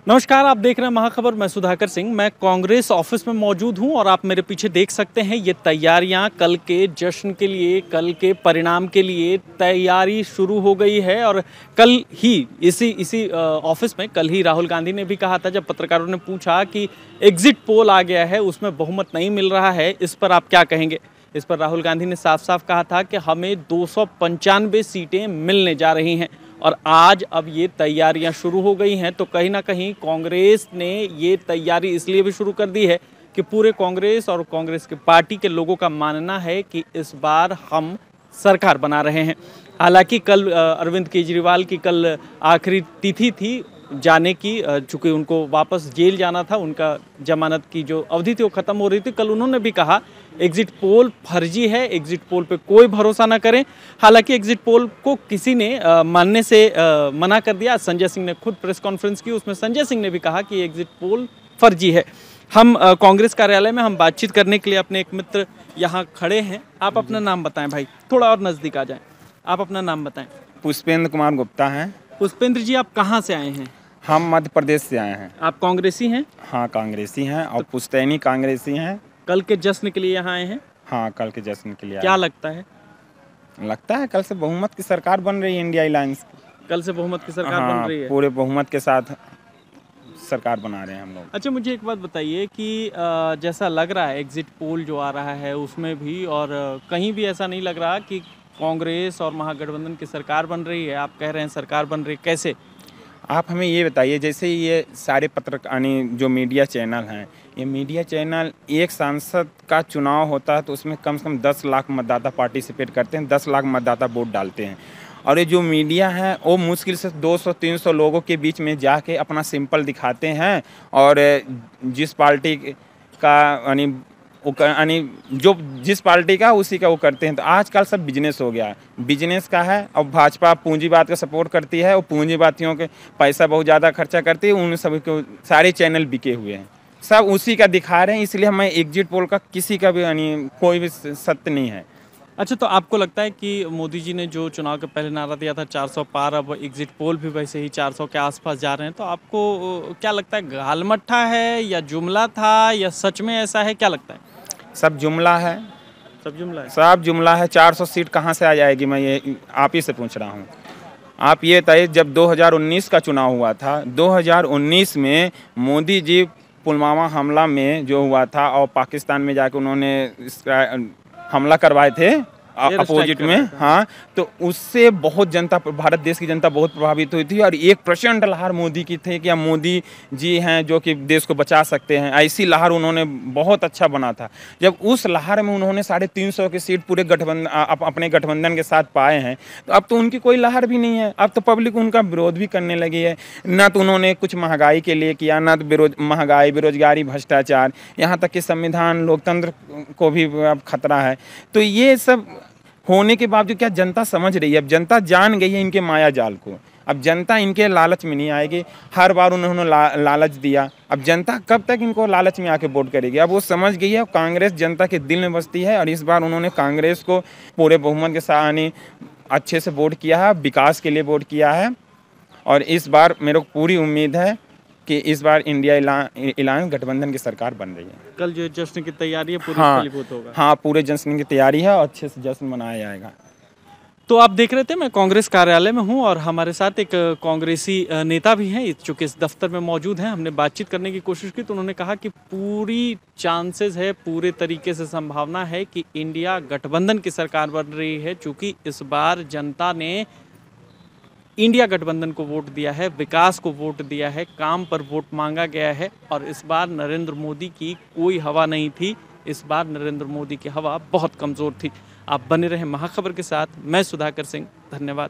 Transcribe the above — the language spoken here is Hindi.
नमस्कार, आप देख रहे हैं महाखबर। मैं सुधाकर सिंह। मैं कांग्रेस ऑफिस में मौजूद हूं और आप मेरे पीछे देख सकते हैं ये तैयारियां कल के जश्न के लिए, कल के परिणाम के लिए तैयारी शुरू हो गई है। और कल ही इसी ऑफिस में कल ही राहुल गांधी ने भी कहा था, जब पत्रकारों ने पूछा कि एग्जिट पोल आ गया है, उसमें बहुमत नहीं मिल रहा है, इस पर आप क्या कहेंगे। इस पर राहुल गांधी ने साफ साफ कहा था कि हमें 295 सीटें मिलने जा रही हैं। और आज अब ये तैयारियां शुरू हो गई हैं, तो कहीं ना कहीं कांग्रेस ने ये तैयारी इसलिए भी शुरू कर दी है कि पूरे कांग्रेस और कांग्रेस के पार्टी के लोगों का मानना है कि इस बार हम सरकार बना रहे हैं। हालांकि कल अरविंद केजरीवाल की कल आखिरी तिथि थी जाने की, चूँकि उनको वापस जेल जाना था, उनका जमानत की जो अवधि थी वो ख़त्म हो रही थी। कल उन्होंने भी कहा एग्जिट पोल फर्जी है, एग्जिट पोल पे कोई भरोसा ना करें। हालांकि एग्जिट पोल को किसी ने मानने से मना कर दिया। संजय सिंह ने खुद प्रेस कॉन्फ्रेंस की, उसमें संजय सिंह ने भी कहा कि एग्जिट पोल फर्जी है। हम कांग्रेस कार्यालय में हम बातचीत करने के लिए अपने एक मित्र यहाँ खड़े हैं। आप अपना नाम बताएं भाई, थोड़ा और नज़दीक आ जाएं। आप अपना नाम बताएं। पुष्पेंद्र कुमार गुप्ता हैं। पुष्पेंद्र जी, आप कहाँ से आए हैं? हम मध्य प्रदेश से आए हैं। आप कांग्रेसी हैं? हाँ, कांग्रेसी हैं और पुश्तैनी कांग्रेसी हैं। कल के जश्न के लिए यहाँ आए हैं? हाँ, कल के जश्न के लिए क्या लगता है? लगता है कल से बहुमत की सरकार बन रही है इंडिया अलायंस की। कल से बहुमत की सरकार बन रही है? पूरे बहुमत के साथ सरकार बना रहे हैं हम लोग। अच्छा, मुझे एक बात बताइए कि जैसा लग रहा है एग्जिट पोल जो आ रहा है उसमें भी, और कहीं भी ऐसा नहीं लग रहा कि कांग्रेस और महागठबंधन की सरकार बन रही है। आप कह रहे हैं सरकार बन रही है, कैसे? आप हमें ये बताइए, जैसे ये सारे यानी जो मीडिया चैनल हैं, ये मीडिया चैनल एक सांसद का चुनाव होता है तो उसमें कम से कम 10 लाख मतदाता पार्टिसिपेट करते हैं, 10 लाख मतदाता वोट डालते हैं। और ये जो मीडिया है वो मुश्किल से 200-300 लोगों के बीच में जाके अपना सिंपल दिखाते हैं और जिस पार्टी का यानी जो जिस पार्टी का उसी का वो करते हैं। तो आजकल सब बिजनेस हो गया है, बिजनेस का है। और भाजपा पूंजीवाद का सपोर्ट करती है और पूंजीवादियों के पैसा बहुत ज़्यादा खर्चा करती है। उन सब को सारे चैनल बिके हुए हैं, सब उसी का दिखा रहे हैं। इसलिए हमें एग्जिट पोल का किसी का भी यानी कोई भी सत्य नहीं है। अच्छा, तो आपको लगता है कि मोदी जी ने जो चुनाव के पहले नारा दिया था 400 पार, अब एग्जिट पोल भी वैसे ही 400 के आसपास जा रहे हैं, तो आपको क्या लगता है, गालमट्ठा है या जुमला था या सच में ऐसा है, क्या लगता है? सब जुमला है। सब जुमला है? सब जुमला है। 400 सीट कहाँ से आ जाएगी, मैं ये आप ही से पूछ रहा हूँ। आप ये बताइए, जब 2019 का चुनाव हुआ था, 2019 में मोदी जी पुलवामा हमला में जो हुआ था और पाकिस्तान में जाके उन्होंने इसका हमला करवाए थे अपोजिट में, हाँ, तो उससे बहुत जनता, भारत देश की जनता बहुत प्रभावित हुई थी। और एक प्रचंड लहर मोदी की थी कि हम मोदी जी हैं जो कि देश को बचा सकते हैं, ऐसी लहर उन्होंने बहुत अच्छा बना था। जब उस लहर में उन्होंने 350 की सीट पूरे गठबंधन अपने गठबंधन के साथ पाए हैं, तो अब तो उनकी कोई लहर भी नहीं है। अब तो पब्लिक उनका विरोध भी करने लगी है। ना तो उन्होंने कुछ महंगाई के लिए किया, ना तो महंगाई, बेरोजगारी, भ्रष्टाचार, यहाँ तक कि संविधान, लोकतंत्र को भी अब खतरा है। तो ये सब होने के बावजूद क्या जनता समझ रही है? अब जनता जान गई है इनके माया जाल को। अब जनता इनके लालच में नहीं आएगी। हर बार उन्होंने लालच दिया, अब जनता कब तक इनको लालच में आके वोट करेगी? अब वो समझ गई है कांग्रेस जनता के दिल में बसती है। और इस बार उन्होंने कांग्रेस को पूरे बहुमत के साथ अच्छे से वोट किया है, विकास के लिए वोट किया है। और इस बार मेरे को पूरी उम्मीद है कि इस बार इंडिया अलायंस गठबंधन की सरकार बन रही है। कल जो जश्न की तैयारी है पूरी फलीभूत होगा? हाँ, पूरे जश्न की तैयारी है और अच्छे से जश्न मनाया जाएगा। तो आप देख रहे थे, मैं कांग्रेस कार्यालय में हूं और हमारे साथ एक कांग्रेसी नेता भी हैं, चूँकि इस दफ्तर में मौजूद हैं। हमने बातचीत करने की कोशिश की तो उन्होंने कहा कि पूरी चांसेस है, पूरे तरीके से संभावना है कि इंडिया गठबंधन की सरकार बन रही है, चूँकि इस बार जनता ने इंडिया गठबंधन को वोट दिया है, विकास को वोट दिया है, काम पर वोट मांगा गया है। और इस बार नरेंद्र मोदी की कोई हवा नहीं थी, इस बार नरेंद्र मोदी की हवा बहुत कमज़ोर थी। आप बने रहें महाखबर के साथ। मैं सुधाकर सिंह, धन्यवाद।